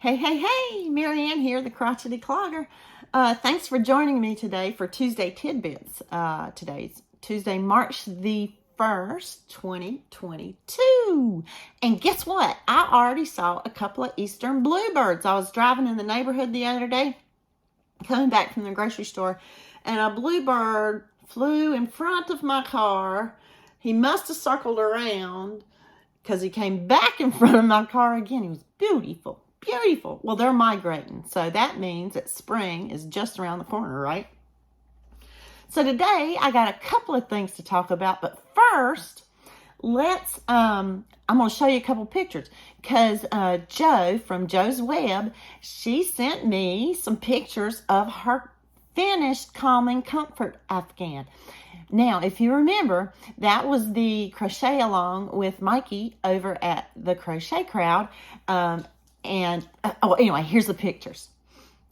Hey, hey, hey, Marieanne here, the Crochety Clogger. Thanks for joining me today for Tuesday Tidbits. Today's Tuesday, March the 1st, 2022. And guess what? I already saw a couple of eastern bluebirds. I was driving in the neighborhood the other day, coming back from the grocery store, and a bluebird flew in front of my car. He must have circled around because he came back in front of my car again. He was beautiful. Beautiful. Well, they're migrating, so that means that spring is just around the corner, right? So today I got a couple of things to talk about, but first, I'm going to show you a couple pictures because Jo from Jo's Web, she sent me some pictures of her finished Calming Comfort Afghan. Now, if you remember, that was the crochet along with Mikey over at the Crochet Crowd. Anyway, here's the pictures.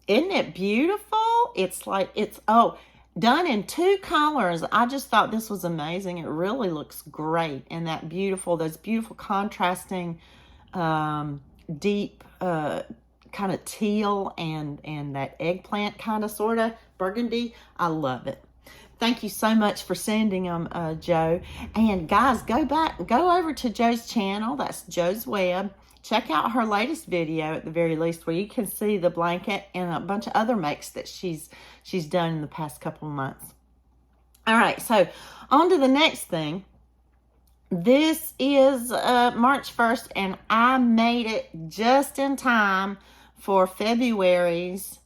Isn't it beautiful? It's done in 2 colors. I just thought this was amazing. It really looks great. And those beautiful contrasting, deep, kind of teal and that eggplant kind of sort of burgundy. I love it. Thank you so much for sending them, Jo. And guys, go over to Jo's channel. That's Jo's Web. Check out her latest video at the very least, where you can see the blanket and a bunch of other makes that she's done in the past couple of months. All right, so on to the next thing. This is March 1st, and I made it just in time for February's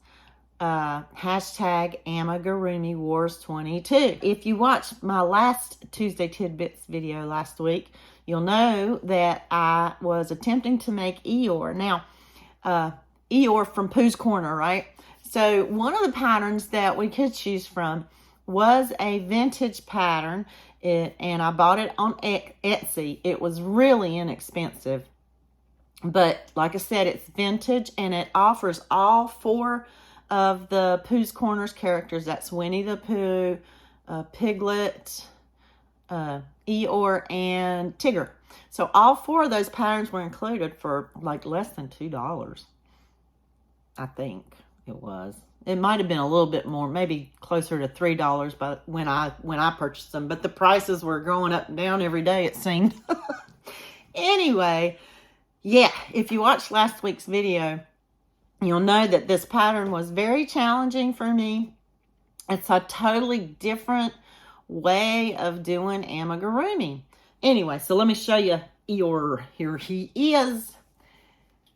hashtag Amigurumi Wars 22. If you watched my last Tuesday Tidbits video last week, you'll know that I was attempting to make Eeyore. Now, Eeyore from Pooh's Corner, right? So one of the patterns that we could choose from was a vintage pattern, and I bought it on Etsy. It was really inexpensive, but like I said, it's vintage, and it offers all 4 of the Pooh's Corners characters. That's Winnie the Pooh, Piglet, Eeyore, and Tigger. So all 4 of those patterns were included for like less than $2. I think it was. It might have been a little bit more, maybe closer to $3, but when I purchased them. But the prices were going up and down every day, it seemed. Anyway, yeah, if you watched last week's video, you'll know that this pattern was very challenging for me. It's a totally different way of doing amigurumi. Anyway, so let me show you Eeyore. Here he is.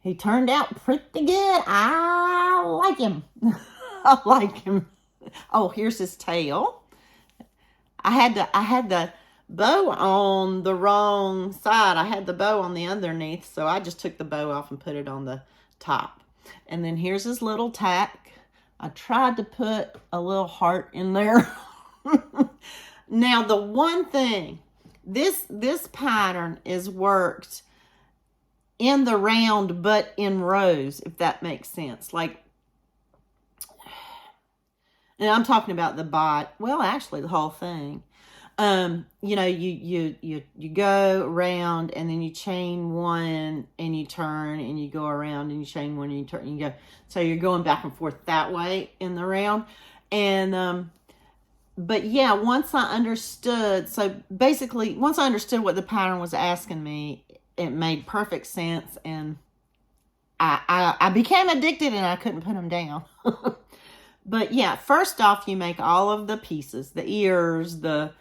He turned out pretty good. I like him. I like him. Oh, here's his tail. I had the bow on the wrong side. I had the bow on the underneath, so I just took the bow off and put it on the top. And then here's his little tack. I tried to put a little heart in there. Now, the one thing, this pattern is worked in the round, but in rows, if that makes sense. Like, and I'm talking about the bot. Well, actually, the whole thing. You know, you go around, and then you chain 1 and you turn, and you go around and you chain 1 and you turn and you go. So you're going back and forth that way in the round. And but yeah, once I understood what the pattern was asking me, it made perfect sense, and I became addicted, and I couldn't put them down. But yeah, first off, you make all of the pieces, the ears, the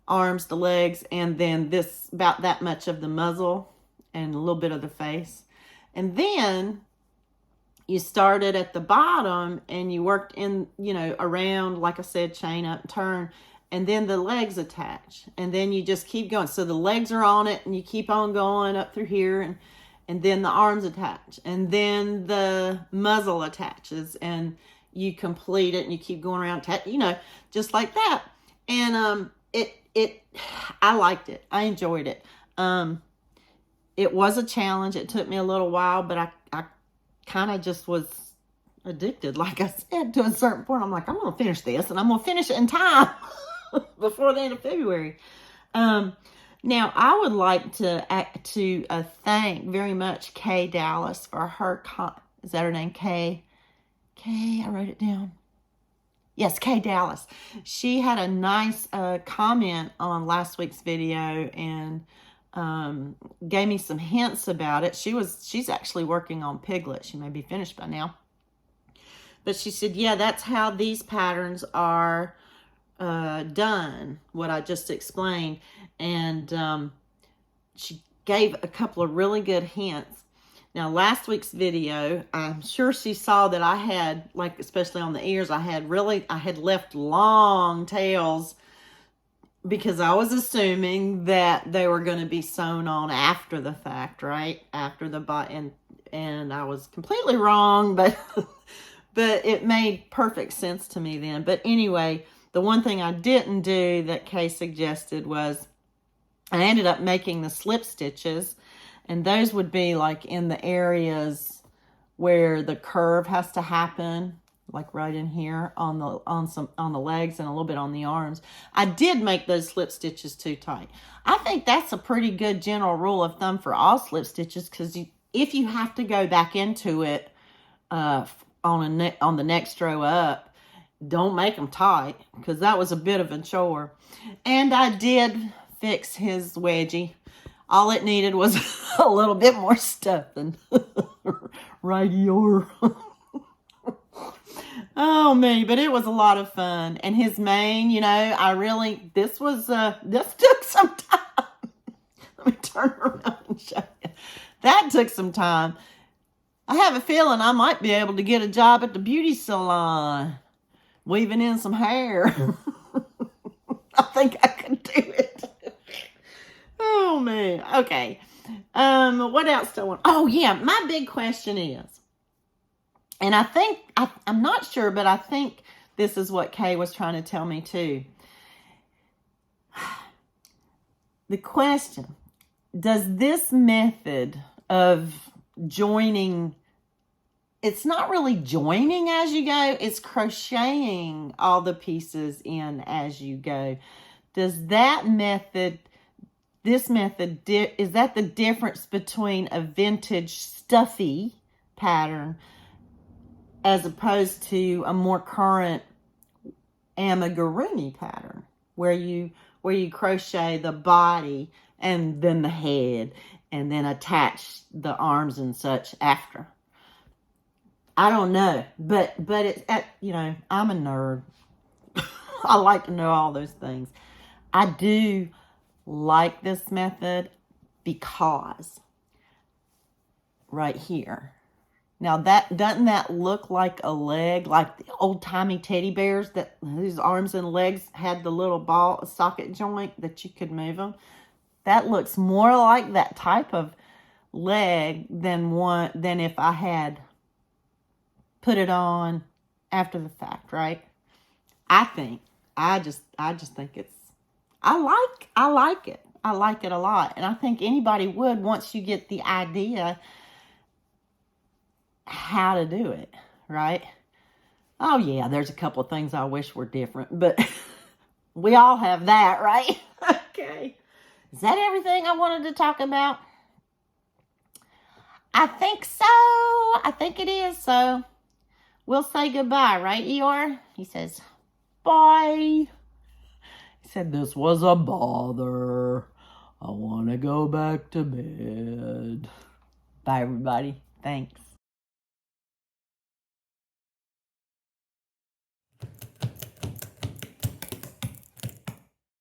arms, the legs, and then about that much of the muzzle and a little bit of the face. And then you started at the bottom and you worked in, around, like I said, chain up, turn, and then the legs attach. And then you just keep going. So the legs are on it, and you keep on going up through here, and then the arms attach, and then the muzzle attaches, and you complete it, and you keep going around, just like that. And I liked it. I enjoyed it. It was a challenge. It took me a little while, but I kind of just was addicted, like I said, to a certain point. I'm like, I'm going to finish this, and I'm going to finish it in time before the end of February. Now, I would like to thank very much Kay Dallas for her Is that her name? Kay? Kay, I wrote it down. Yes, Kay Dallas. She had a nice comment on last week's video and gave me some hints about it. She's actually working on Piglet. She may be finished by now. But she said, yeah, that's how these patterns are done, what I just explained. And she gave a couple of really good hints. Now, last week's video, I'm sure she saw that I had, like, especially on the ears, I had left long tails because I was assuming that they were going to be sewn on after the fact, right? After the bot, and I was completely wrong, but but it made perfect sense to me then. But anyway, the one thing I didn't do that Kay suggested was I ended up making the slip stitches. And those would be like in the areas where the curve has to happen, like right in here on the legs and a little bit on the arms. I did make those slip stitches too tight. I think that's a pretty good general rule of thumb for all slip stitches, because if you have to go back into it on the next row up, don't make them tight, because that was a bit of a chore. And I did fix his wedgie. All it needed was a little bit more stuffing. Right here. Oh, me. But it was a lot of fun. And his mane, you know, this took some time. Let me turn around and show you. That took some time. I have a feeling I might be able to get a job at the beauty salon, weaving in some hair. I think I can do it. Oh, man. Okay. What else do I want? Oh, yeah. My big question is, and I think, I'm not sure, but I think this is what Kay was trying to tell me too. The question, does this method of joining, it's not really joining as you go, it's crocheting all the pieces in as you go. Does that method, this method, is that the difference between a vintage stuffy pattern as opposed to a more current amigurumi pattern where you crochet the body and then the head and then attach the arms and such after? I don't know, but it's I'm a nerd. I like to know all those things. I do like this method because right here. Now doesn't that look like a leg, like the old-timey teddy bears that whose arms and legs had the little ball socket joint that you could move them? That looks more like that type of leg than if I had put it on after the fact, right? I just think it's, I like it. I like it a lot. And I think anybody would, once you get the idea how to do it, right? Oh yeah, there's a couple of things I wish were different, but we all have that, right? Okay. Is that everything I wanted to talk about? I think so. I think it is. So we'll say goodbye, right, Eeyore? He says, bye. He said, this was a bother. I want to go back to bed. Bye, everybody. Thanks.